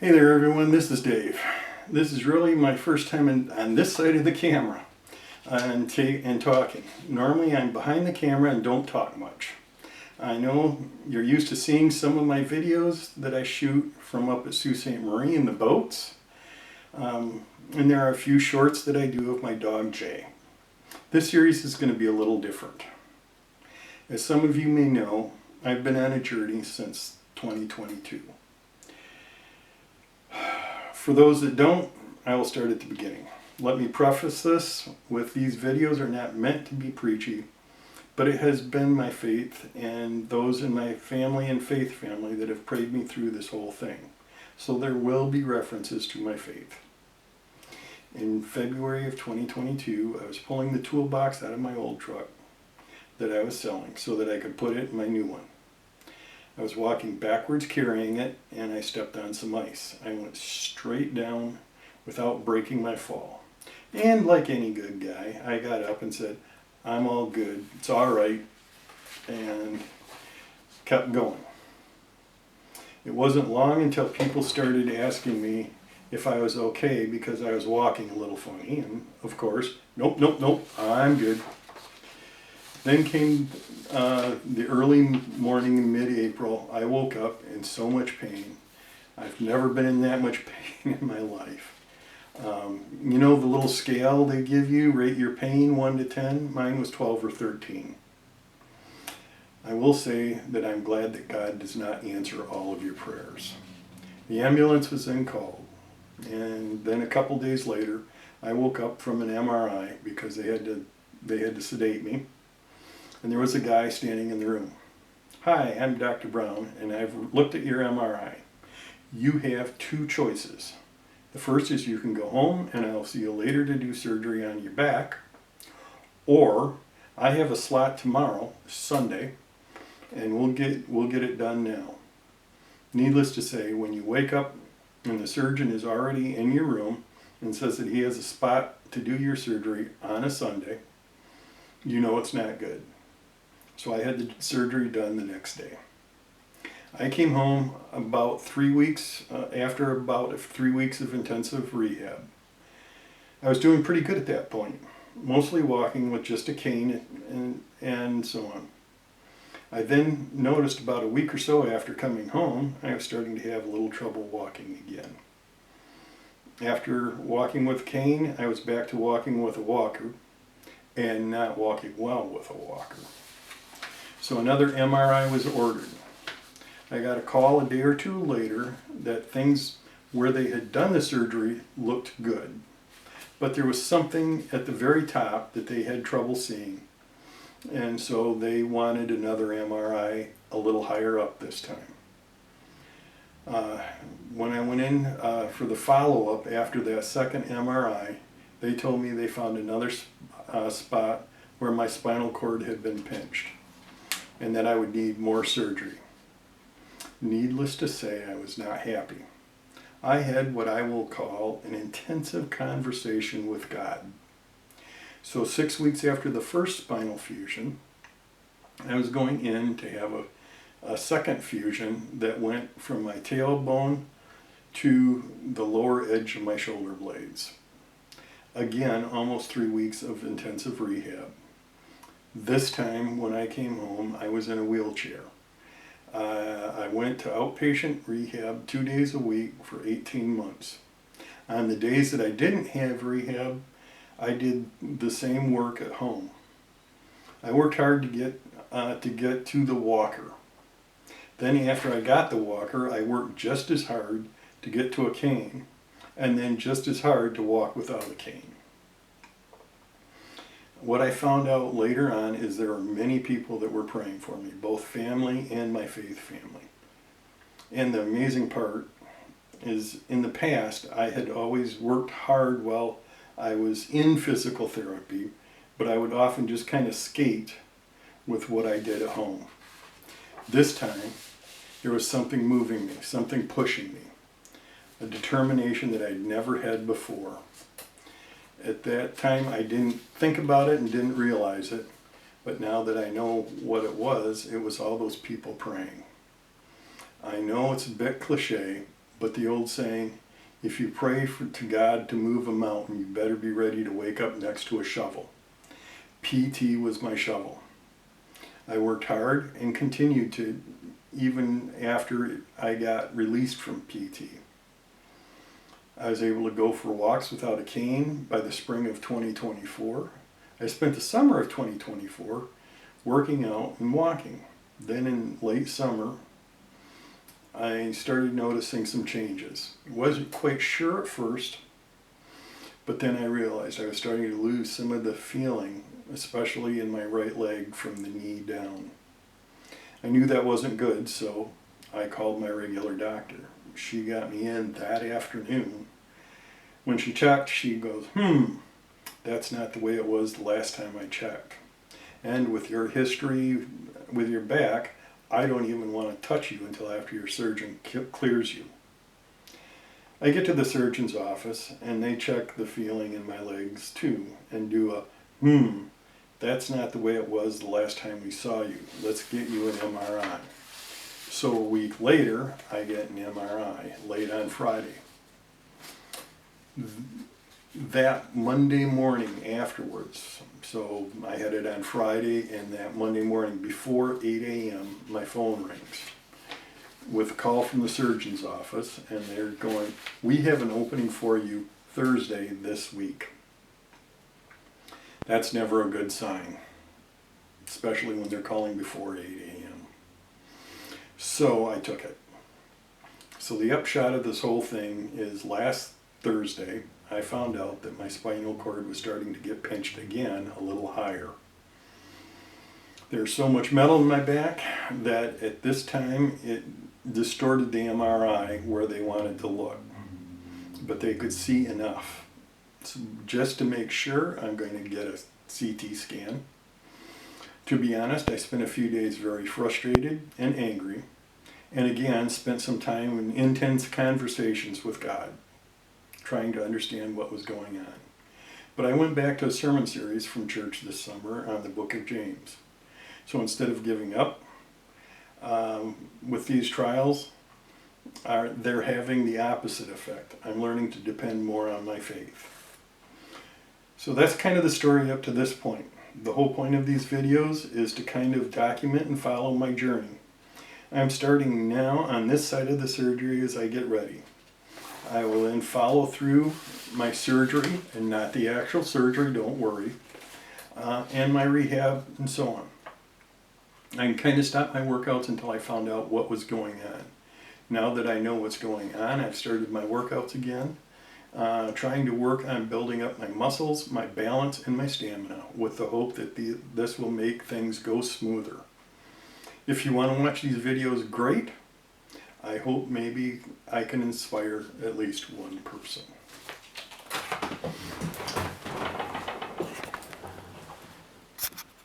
Hey there everyone, this is Dave. This is really my first time on this side of the camera and talking. Normally I'm behind the camera and don't talk much. I know you're used to seeing some of my videos that I shoot from up at Sault Ste. Marie in the boats. And there are a few shorts that I do of my dog Jay. This series is going to be a little different. As some of you may know, I've been on a journey since 2022. For those that don't, I will start at the beginning. Let me preface this with these videos are not meant to be preachy, but it has been my faith and those in my family and faith family that have prayed me through this whole thing. So there will be references to my faith. In February of 2022, I was pulling the toolbox out of my old truck that I was selling so that I could put it in my new one. I was walking backwards carrying it and I stepped on some ice. I went straight down without breaking my fall. And like any good guy, I got up and said, "I'm all good, it's all right," and kept going. It wasn't long until people started asking me if I was okay because I was walking a little funny, and of course, nope, I'm good. Then came the early morning in mid-April. I woke up in so much pain. I've never been in that much pain in my life. You know the little scale they give you, rate your pain 1 to 10? Mine was 12 or 13. I will say that I'm glad that God does not answer all of your prayers. The ambulance was then called, and then a couple days later I woke up from an MRI because they had to sedate me. And there was a guy standing in the room. "Hi, I'm Dr. Brown, and I've looked at your MRI. You have two choices. The first is you can go home and I'll see you later to do surgery on your back, or I have a slot tomorrow, Sunday, and we'll get it done now." Needless to say, when you wake up and the surgeon is already in your room and says that he has a spot to do your surgery on a Sunday, you know it's not good. So I had the surgery done the next day. I came home about 3 weeks, after about 3 weeks of intensive rehab. I was doing pretty good at that point, mostly walking with just a cane and so on. I then noticed about a week or so after coming home, I was starting to have a little trouble walking again. After walking with a cane, I was back to walking with a walker and not walking well with a walker. So another MRI was ordered. I got a call a day or two later that things where they had done the surgery looked good, but there was something at the very top that they had trouble seeing, and so they wanted another MRI a little higher up this time. When I went in for the follow-up after that second MRI, they told me they found another spot where my spinal cord had been pinched and that I would need more surgery. Needless to say, I was not happy. I had what I will call an intensive conversation with God. So 6 weeks after the first spinal fusion, I was going in to have a second fusion that went from my tailbone to the lower edge of my shoulder blades. Again, almost 3 weeks of intensive rehab. This time, when I came home, I was in a wheelchair. I went to outpatient rehab 2 days a week for 18 months. On the days that I didn't have rehab, I did the same work at home. I worked hard to get to the walker. Then after I got the walker, I worked just as hard to get to a cane, and then just as hard to walk without a cane. What I found out later on is there are many people that were praying for me, both family and my faith family. And the amazing part is in the past, I had always worked hard while I was in physical therapy, but I would often just kind of skate with what I did at home. This time, there was something moving me, something pushing me, a determination that I'd never had before. At that time, I didn't think about it and didn't realize it, but now that I know what it was all those people praying. I know it's a bit cliche, But the old saying, if you pray to God to move a mountain, you better be ready to wake up next to a shovel. PT was my shovel. I worked hard and continued to even after I got released from PT. I was able to go for walks without a cane by the spring of 2024. I spent the summer of 2024 working out and walking. Then in late summer, I started noticing some changes. I wasn't quite sure at first, but then I realized I was starting to lose some of the feeling, especially in my right leg from the knee down. I knew that wasn't good, so I called my regular doctor. She got me in that afternoon. When she checked, she goes, that's not the way it was the last time I checked. And with your history with your back, I don't even want to touch you until after your surgeon clears you. I get to the surgeon's office and they check the feeling in my legs too and do a, that's not the way it was the last time we saw you. Let's get you an MRI. So a week later, I get an MRI late on Friday. That Monday morning afterwards, so I had it on Friday, and that Monday morning before 8 a.m. my phone rings with a call from the surgeon's office, and they're going, we have an opening for you Thursday this week. That's never a good sign, especially when they're calling before 8 a.m. So I took it. So the upshot of this whole thing is last Thursday, I found out that my spinal cord was starting to get pinched again a little higher. There's so much metal in my back that at this time it distorted the MRI where they wanted to look. But they could see enough. So just to make sure, I'm going to get a CT scan. To be honest, I spent a few days very frustrated and angry, and again spent some time in intense conversations with God, trying to understand what was going on. But I went back to a sermon series from church this summer on the book of James. So instead of giving up with these trials, they're having the opposite effect. I'm learning to depend more on my faith. So that's kind of the story up to this point. The whole point of these videos is to kind of document and follow my journey. I'm starting now on this side of the surgery as I get ready. I will then follow through my surgery, and not the actual surgery, don't worry, and my rehab and so on. I kind of stopped my workouts until I found out what was going on. Now that I know what's going on, I've started my workouts again, trying to work on building up my muscles, my balance, and my stamina with the hope that this will make things go smoother. If you want to watch these videos, great. I hope maybe I can inspire at least one person.